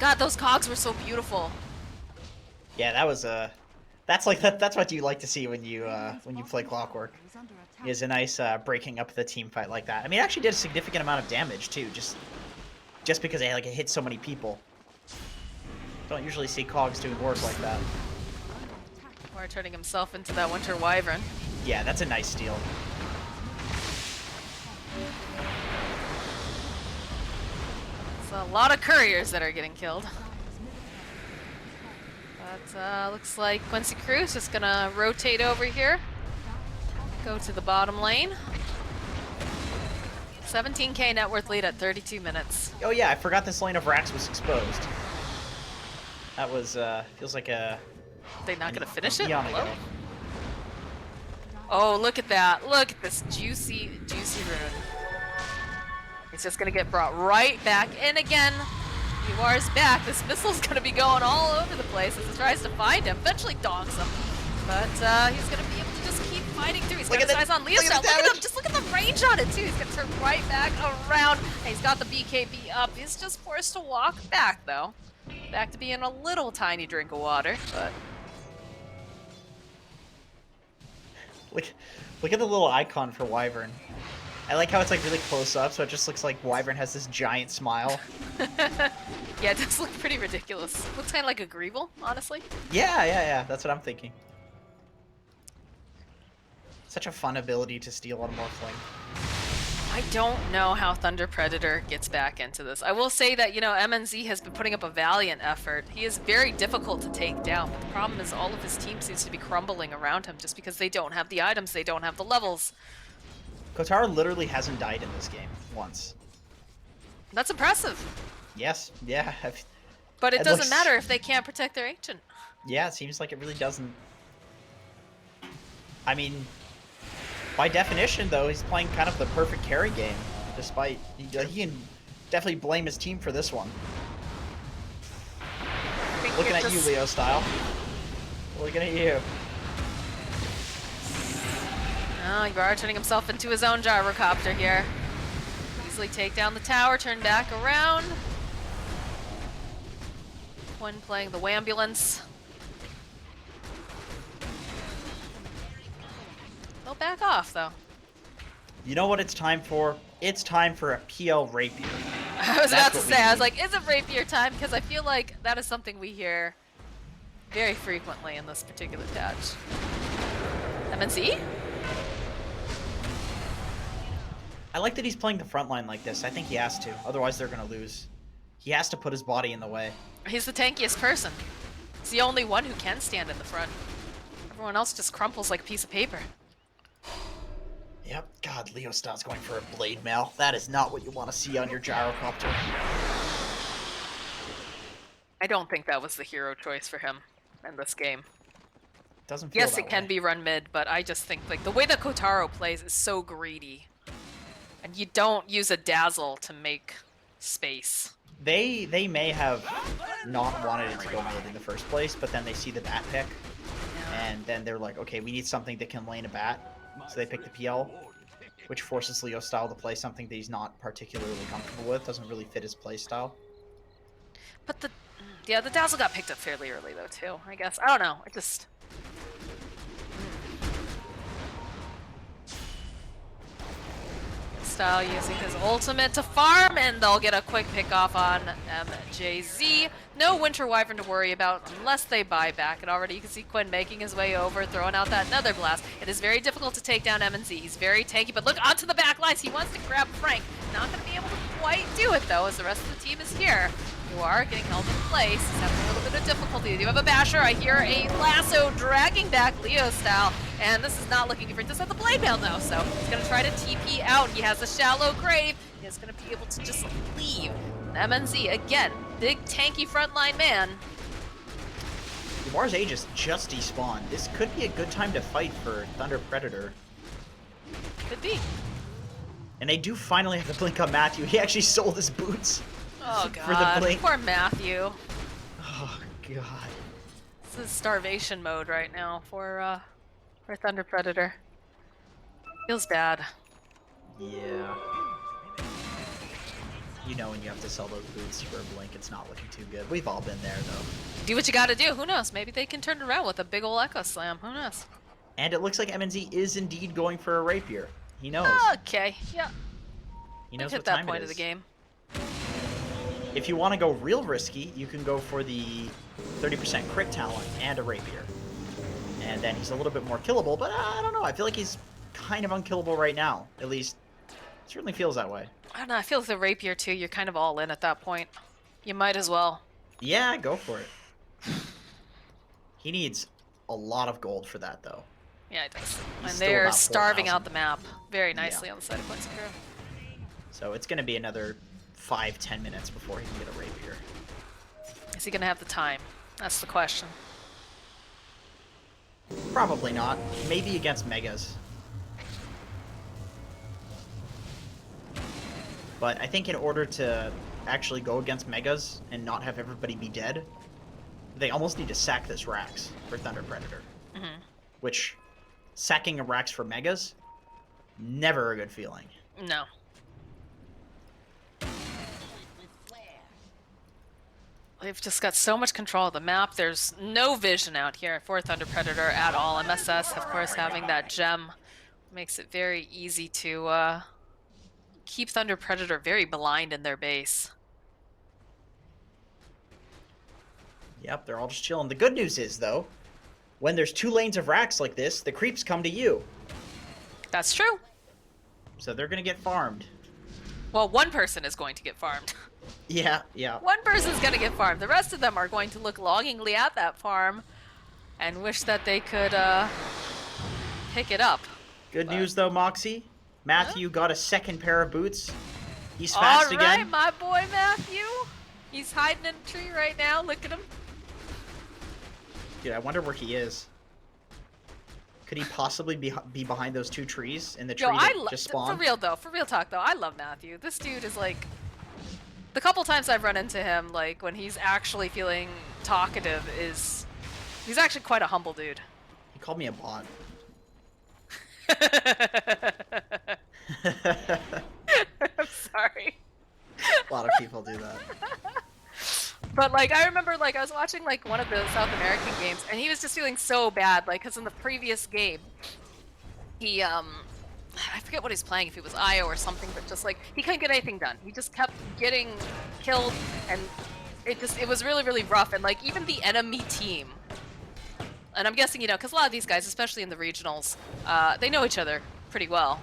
God, those cogs were so beautiful. Yeah, that was that's like that's what you like to see when you play Clockwork. Is under attack. Is a nice breaking up the team fight like that. I mean, it actually did a significant amount of damage too, just because it hit so many people. Don't usually see cogs doing work like that. Or turning himself into that Winter Wyvern. Yeah, that's a nice steal. It's a lot of couriers that are getting killed. But looks like Quincy Crew's just gonna rotate over here. Go to the bottom lane. 17k net worth lead at 32 minutes. Oh yeah, I forgot this lane of racks was exposed. That was feels like a. They're not gonna finish it? eon Hello? ago. Oh, look at that. Look at this juicy, juicy rune. It's just gonna get brought right back in again. Yuar's back. This missile's gonna be going all over the place as he tries to find him. Eventually donks him. But he's gonna be able to just keep fighting through. He's got his eyes on Leo Style. Look at him! Just look at the range on it too. He's gonna turn right back around. And he's got the BKB up. He's just forced to walk back though. Back to being a little tiny drink of water, but Look at the little icon for Wyvern. I like how it's like really close up, so it just looks like Wyvern has this giant smile. yeah, it does look pretty ridiculous. Looks kind of like a Greeble, honestly. Yeah. That's what I'm thinking. Such a fun ability to steal on Morphling. I don't know how Thunder Predator gets back into this. I will say that, you know, MNZ has been putting up a valiant effort. He is very difficult to take down, but the problem is all of his team seems to be crumbling around him just because they don't have the items, they don't have the levels. Kotaro literally hasn't died in this game once. That's impressive. Yes, yeah. But it doesn't looks... matter if they can't protect their ancient. Yeah, it seems like it really doesn't. I mean, by definition, though, he's playing kind of the perfect carry game, despite... He can definitely blame his team for this one. Looking at you, Leo Style. Looking at you. Oh, Yuar turning himself into his own gyrocopter here. Easily take down the tower, turn back around. One playing the Wambulance. They'll back off, though. You know what it's time for? It's time for a PL Rapier. I was about to say, I was like, is it Rapier time? Because I feel like that is something we hear very frequently in this particular patch. MNC? I like that he's playing the front line like this. I think he has to. Otherwise, they're going to lose. He has to put his body in the way. He's the tankiest person. He's the only one who can stand in the front. Everyone else just crumples like a piece of paper. Yep. God, Leo Style's going for a blade mail. That is not what you want to see on your gyrocopter. I don't think that was the hero choice for him in this game. Doesn't feel Yes, that it can way. be run mid, but I just think like the way that Kotaro plays is so greedy. And you don't use a dazzle to make space. They may have not wanted it to go mid in the first place, but then they see the bat pick, and then they're like, okay, we need something that can lane a bat. So they pick the PL, which forces Leo Style to play something that he's not particularly comfortable with. Doesn't really fit his play style. But the dazzle got picked up fairly early though too, I guess. I don't know. I just Style using his ultimate to farm, and they'll get a quick pick off on MJZ. No Winter Wyvern to worry about unless they buy back. And already you can see Quinn making his way over, throwing out that Nether Blast. It is very difficult to take down MNZ. He's very tanky, but look onto the back lines. He wants to grab Frank. Not going to be able to quite do it though, as the rest of the team is here. You are getting held in place. He's having a little bit of difficulty. You have a basher. I hear a lasso dragging back Leo Style. And this is not looking good. This has the blade mail though, so he's gonna try to TP out. He has a shallow grave. He's gonna be able to just leave. MNZ again, big tanky frontline man. Yuar's Age is just despawned. This could be a good time to fight for Thunder Predator. Could be. And they do finally have to blink on Matthew. He actually sold his boots. Oh For the god, blink. poor Matthew. Oh god. This is starvation mode right now for Thunder Predator. Feels bad. Yeah. You know when you have to sell those boots for a blink, it's not looking too good. We've all been there, though. Do what you gotta do. Who knows? Maybe they can turn it around with a big ol' Echo Slam. Who knows? And it looks like MNZ is indeed going for a rapier. He knows. Okay, yeah. He knows We've hit what that time point it of the is. game. If you want to go real risky, you can go for the 30% crit talent and a rapier. And then he's a little bit more killable, but I don't know. I feel like he's kind of unkillable right now. At least, it certainly feels that way. I don't know, I feel like the rapier too, you're kind of all in at that point. You might as well. Yeah, go for it. He needs a lot of gold for that, though. Yeah, it does. He's And still they're about starving 4,000. out the map very nicely Yeah. on the side of Quincy Crew. So it's going to be another 5-10 minutes before he can get a rapier. Is he gonna have the time? That's the question. Probably not. Maybe against Megas. But I think in order to actually go against Megas and not have everybody be dead, they almost need to sack this Rax for Thunder Predator. Which, sacking a Rax for Megas, never a good feeling. No. They've just got so much control of the map. There's no vision out here for Thunder Predator at all. MSS, of course, having that gem makes it very easy to keep Thunder Predator very blind in their base. Yep, they're all just chilling. The good news is, though, when there's 2 lanes of Rax like this, the creeps come to you. That's true. So they're going to get farmed. Well, one person is going to get farmed. Yeah. One person's going to get farmed. The rest of them are going to look longingly at that farm and wish that they could pick it up. Good news, though, Moxxi. Matthew got a second pair of boots. He's fast again. All right, my boy Matthew. He's hiding in a tree right now. Look at him. Dude, I wonder where he is. Could he possibly be behind those 2 trees in the tree that just spawned? For real though, for real talk though, I love Matthew. This dude is like, the couple times I've run into him, like when he's actually feeling talkative, he's actually quite a humble dude. He called me a bot. I'm sorry. A lot of people do that. But like, I remember like I was watching like one of the South American games, and he was just feeling so bad, like, because in the previous game, he I forget what he's playing, if he was IO or something, but just like he couldn't get anything done. He just kept getting killed, and it was really, really rough. And like even the enemy team, and I'm guessing, you know, because a lot of these guys, especially in the regionals, they know each other pretty well.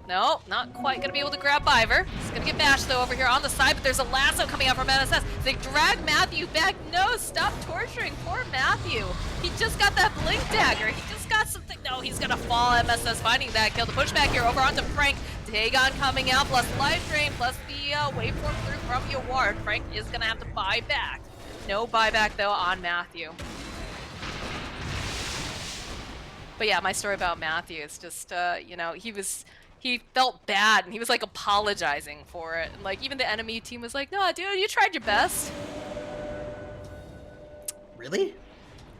No, not quite gonna be able to grab Biver. He's gonna get bashed though over here on the side, but there's a lasso coming out from MSS. They drag Matthew back. No, stop torturing poor Matthew. He just got that blink dagger. He just got something. No, he's gonna fall. MSS finding that kill. The pushback here over onto Frank. Dagon coming out, plus life drain, plus the waveform through from Yawar. Frank is gonna have to buy back. No buyback though on Matthew. But yeah, my story about Matthew is just, you know, he felt bad, and he was like apologizing for it. And like even the enemy team was like, "No, dude, you tried your best." Really?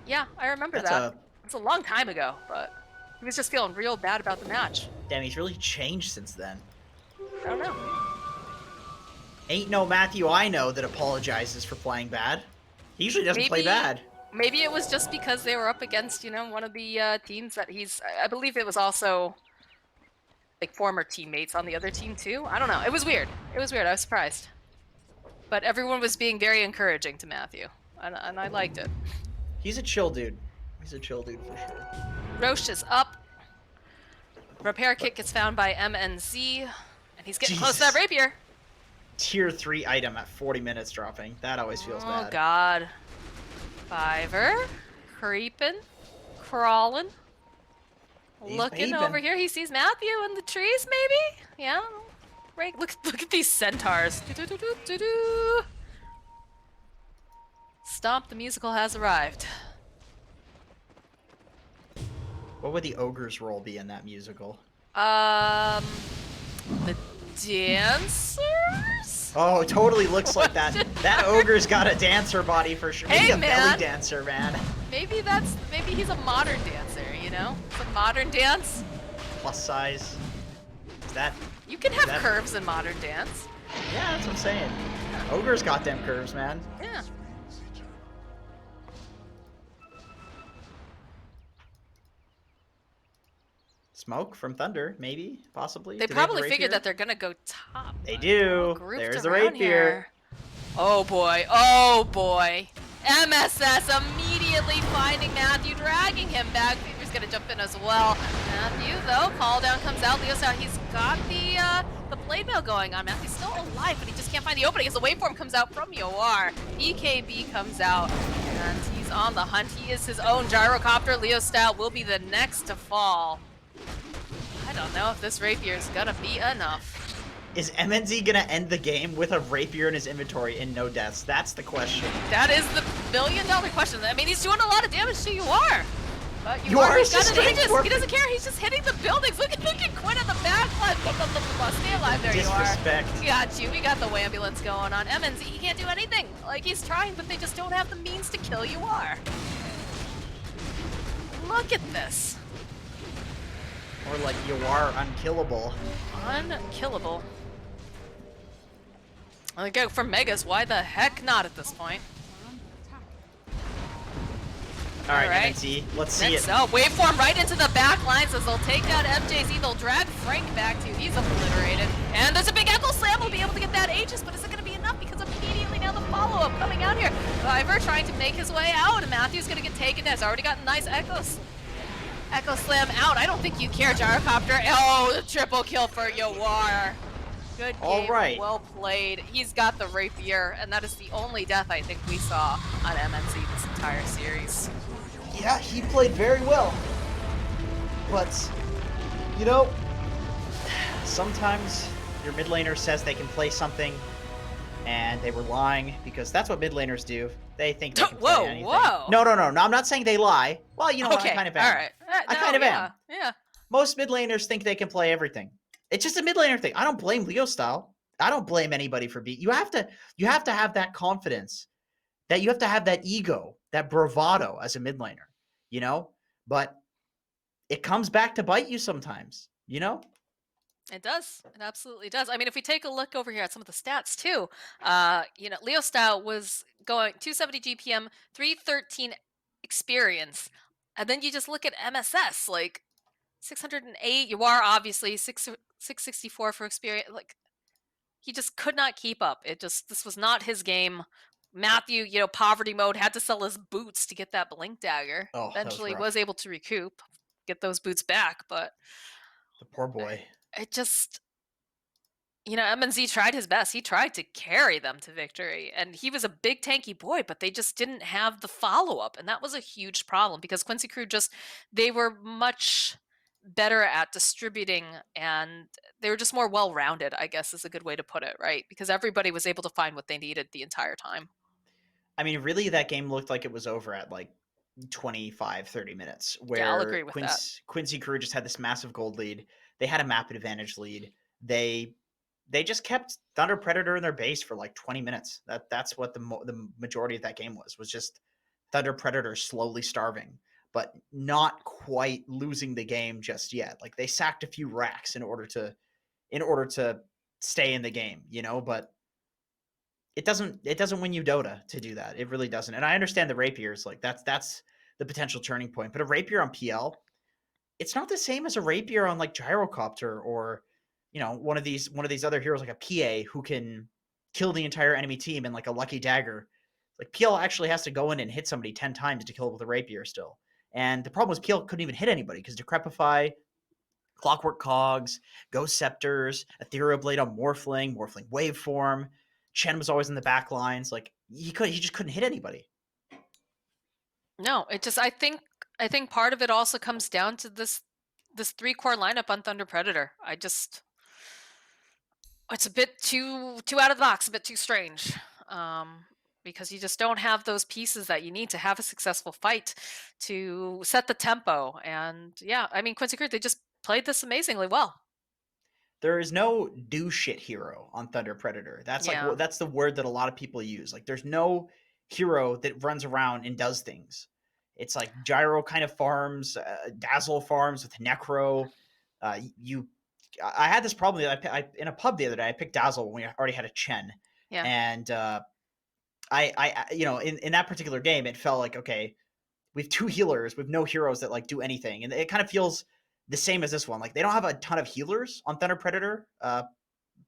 Yeah, I remember that. It's a long time ago, but he was just feeling real bad about the match. Damn, he's really changed since then. I don't know. Ain't no Matthew I know that apologizes for playing bad. He usually doesn't play bad. Maybe it was just because they were up against, you know, one of the teams that I believe it was also like former teammates on the other team too. I don't know. It was weird. It was weird. I was surprised. But everyone was being very encouraging to Matthew, and I liked it. He's a chill dude. He's a chill dude for sure. Roche is up. Repair kit gets found by MNZ, and he's getting close to that rapier. Tier 3 item at 40 minutes dropping. That always feels bad. Oh god. Fiver. Creeping. Crawling. Looking over here, he sees Matthew in the trees, maybe? Yeah. Right. Look at these centaurs. Do-do-do-do-do-do. Stomp the musical has arrived. What would the ogre's role be in that musical? The dancers? Oh, it totally looks like that. That ogre's got a dancer body for sure. Maybe Hey, a man. belly dancer, man. Maybe he's a modern dancer, you know? It's a modern dance. Plus size. Is that? You can have curves in modern dance. Yeah, that's what I'm saying. Ogre's got them curves, man. Yeah. Smoke from Thunder, maybe, possibly. They Do have a probably figured rapier? that they're gonna go top. They do. Grouped There's the around rapier. here. Oh boy. Oh boy. MSS immediately finding Matthew, dragging him back. Fever's gonna jump in as well. Matthew, though, call down comes out. Leo's out. He's got the blade mail going on. Matthew's still alive, but he just can't find the opening as the waveform comes out from Yawar. EKB comes out, and he's on the hunt. He is his own gyrocopter. Leo style will be the next to fall. I don't know if this rapier is gonna be enough. Is MNZ gonna end the game with a rapier in his inventory and no deaths? That's the question. That is the $1 billion question. I mean, he's doing a lot of damage to Yawar. But You are he's got just an Aegis. straight He doesn't care. He's just hitting the buildings. Look at Quinn in the back line. Stay alive. There Disrespect. you are. We got you. We got the ambulance going on. MNZ, he can't do anything. Like, he's trying, but they just don't have the means to kill you are. Look at this. Or like you are unkillable. Unkillable. I go for Megas. Why the heck not at this point? All right, Alright. MNC, let's see it. Oh, waveform right into the back lines as they'll take out MJZ. They'll drag Frank back too. He's obliterated. And there's a big Echo Slam. Will be able to get that Aegis, but is it going to be enough? Because immediately now the follow-up coming out here. Viver trying to make his way out, and Matthew's going to get taken down. He's already got nice Echoes. Echo Slam out. I don't think you care, Gyrocopter. Oh, the triple kill for Yawar. Good game. All right. Well played. He's got the rapier, and that is the only death I think we saw on MNC this entire series. Yeah, he played very well. But, you know, sometimes your mid laner says they can play something, and they were lying, because that's what mid laners do. They think they can play anything. Whoa. No, I'm not saying they lie. Well, you know what, I kind of am. All right. I kind of am. Yeah. Most mid laners think they can play everything. It's just a mid laner thing. I don't blame Leo style. I don't blame anybody for being. You have to have that confidence. That you have to have that ego, that bravado as a mid laner, you know? But it comes back to bite you sometimes, you know? It does. It absolutely does. I mean, if we take a look over here at some of the stats too, you know, Leo Style was going 270 GPM, 313 experience, and then you just look at MSS, like 608. You are obviously 664 for experience. Like, he just could not keep up. This was not his game. Matthew, you know, poverty mode, had to sell his boots to get that blink dagger. Oh, Eventually that was able to recoup, get those boots back, but the poor boy. it just, you know, MNZ tried his best. He tried to carry them to victory, and he was a big tanky boy, but they just didn't have the follow-up, and that was a huge problem because Quincy Crew they were much better at distributing, and they were just more well-rounded, I guess is a good way to put it, right? Because everybody was able to find what they needed the entire time. I mean, really, that game looked like it was over at like 25, 30 minutes, where I'll agree with that. Quincy Crew just had this massive gold lead. They had a map advantage lead. They just kept Thunder Predator in their base for like 20 minutes. That's what the majority of that game was just Thunder Predator slowly starving, but not quite losing the game just yet. Like, they sacked a few racks in order to stay in the game, you know, but it doesn't win you Dota to do that. It really doesn't. And I understand the rapiers, like that's the potential turning point. But a rapier on PL, it's not the same as a rapier on like Gyrocopter or, you know, one of these other heroes like a PA who can kill the entire enemy team in like a lucky dagger. Like, PL actually has to go in and hit somebody 10 times to kill with a rapier still. And the problem was PL couldn't even hit anybody because Decrepify, Clockwork Cogs, Ghost Scepters, Ethereal Blade on Morphling Waveform. Chen was always in the back lines. Like, he just couldn't hit anybody. No, I think part of it also comes down to this 3-core lineup on Thunder Predator. It's a bit too out of the box, a bit too strange. Because you just don't have those pieces that you need to have a successful fight to set the tempo. And yeah, I mean, Quincy Crew, they just played this amazingly well. There is no do shit hero on Thunder Predator. That's like that's the word that a lot of people use. Like, there's no hero that runs around and does things. It's like Gyro kind of farms, Dazzle farms with Necro. I had this problem. I in a pub the other day. I picked Dazzle when we already had a Chen. Yeah. And I you know, in that particular game, it felt like, okay, we have 2 healers with no heroes that like do anything, and it kind of feels the same as this one. Like, they don't have a ton of healers on Thunder Predator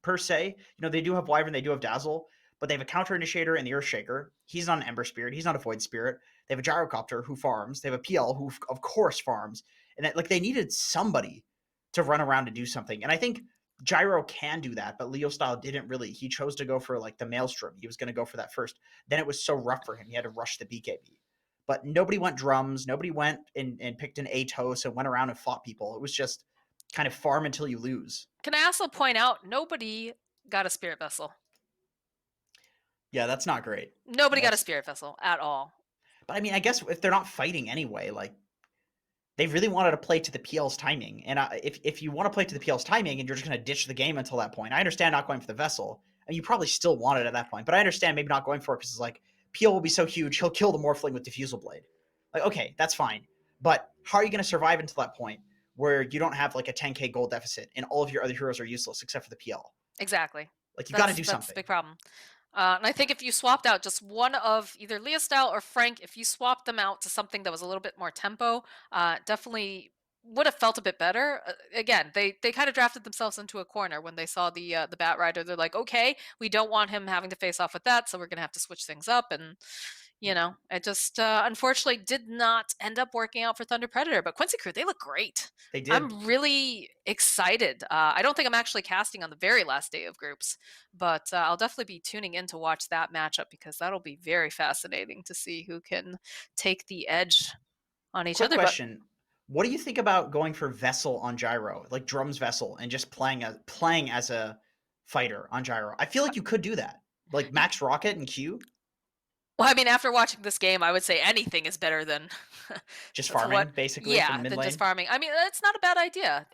per se. You know, they do have Wyvern, they do have Dazzle, but they have a Counter Initiator and the Earthshaker. He's not an Ember Spirit, he's not a Void Spirit. They have a Gyrocopter who farms. They have a PL who, of course, farms. And that, like, they needed somebody to run around and do something. And I think Gyro can do that, but Leo Style didn't really. He chose to go for like the Maelstrom. He was going to go for that first. Then it was so rough for him. He had to rush the BKB. But nobody went drums. Nobody went and picked an Atos and went around and fought people. It was just kind of farm until you lose. Can I also point out, nobody got a Spirit Vessel. Yeah, that's not great. Nobody got a Spirit Vessel at all. But I mean, I guess if they're not fighting anyway, like, they really wanted to play to the PL's timing. And if you want to play to the PL's timing and you're just going to ditch the game until that point, I understand not going for the vessel. And you probably still want it at that point. But I understand maybe not going for it because it's like, PL will be so huge, he'll kill the Morphling with Diffusal Blade. Like, okay, that's fine. But how are you going to survive until that point where you don't have like a 10k gold deficit and all of your other heroes are useless except for the PL? Exactly. Like, you got to do That's something. the big problem. And I think if you swapped out just one of either Leah Style or Frank, if you swapped them out to something that was a little bit more tempo, definitely would have felt a bit better. Again, they kind of drafted themselves into a corner when they saw the Bat Rider. They're like, okay, we don't want him having to face off with that, so we're gonna have to switch things up. And it just unfortunately did not end up working out for Thunder Predator. But Quincy Crew, they look great. They did. I'm really excited. I don't think I'm actually casting on the very last day of groups, but I'll definitely be tuning in to watch that matchup because that'll be very fascinating to see who can take the edge on each Quick other. question. What do you think about going for Vessel on Gyro, like Drum's Vessel, and just playing as a fighter on Gyro? I feel like you could do that, like Max Rocket and Q, Well, I mean, after watching this game, I would say anything is better than just for farming basically from yeah, mid than just lane. farming. I mean, it's not a bad idea.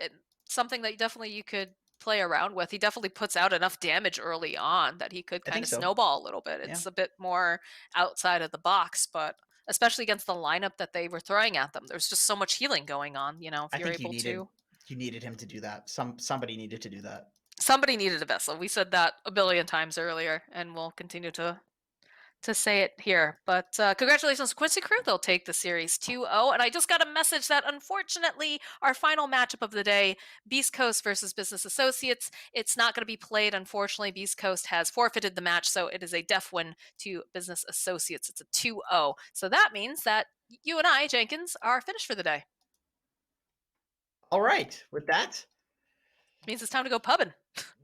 Something that definitely you could play around with. He definitely puts out enough damage early on that he could I kind think of so. snowball a little bit. Yeah. It's a bit more outside of the box, but especially against the lineup that they were throwing at them, there's just so much healing going on. If I you're think able to. you needed him to do that. Somebody needed to do that. Somebody needed a vessel. We said that a billion times earlier, and we'll continue to say it here. But congratulations to Quincy Crew. They'll take the series 2-0. And I just got a message that unfortunately our final matchup of the day, Beast Coast versus Business Associates, it's not going to be played. Unfortunately, Beast Coast has forfeited the match, so it is a def win to Business Associates. It's a 2-0. So that means that you and I, Jenkins, are finished for the day. All right. With that, It means it's time to go pubbing.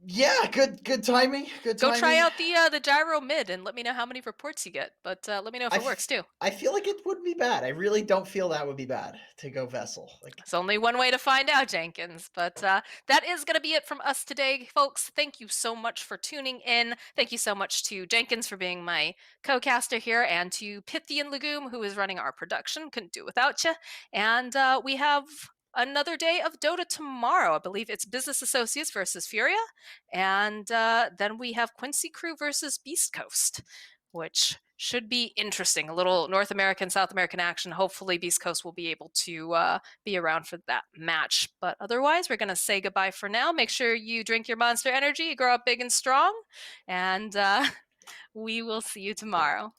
yeah, good timing. Good Go timing. try out the gyro mid and let me know how many reports you get. But let me know if it works too. I feel like it would be bad. I really don't feel that would be bad to go Vessel. Like, It's only one way to find out, Jenkins. But that is going to be it from us today, folks. Thank you so much for tuning in. Thank you so much to Jenkins for being my co-caster here, and to Pythian Legume, who is running our production. Couldn't do it without you. And we have another day of Dota tomorrow. I believe it's Business Associates versus Furia. And then we have Quincy Crew versus Beast Coast, which should be interesting. A little North American, South American action. Hopefully Beast Coast will be able to be around for that match. But otherwise, we're going to say goodbye for now. Make sure you drink your Monster Energy, you grow up big and strong, and we will see you tomorrow.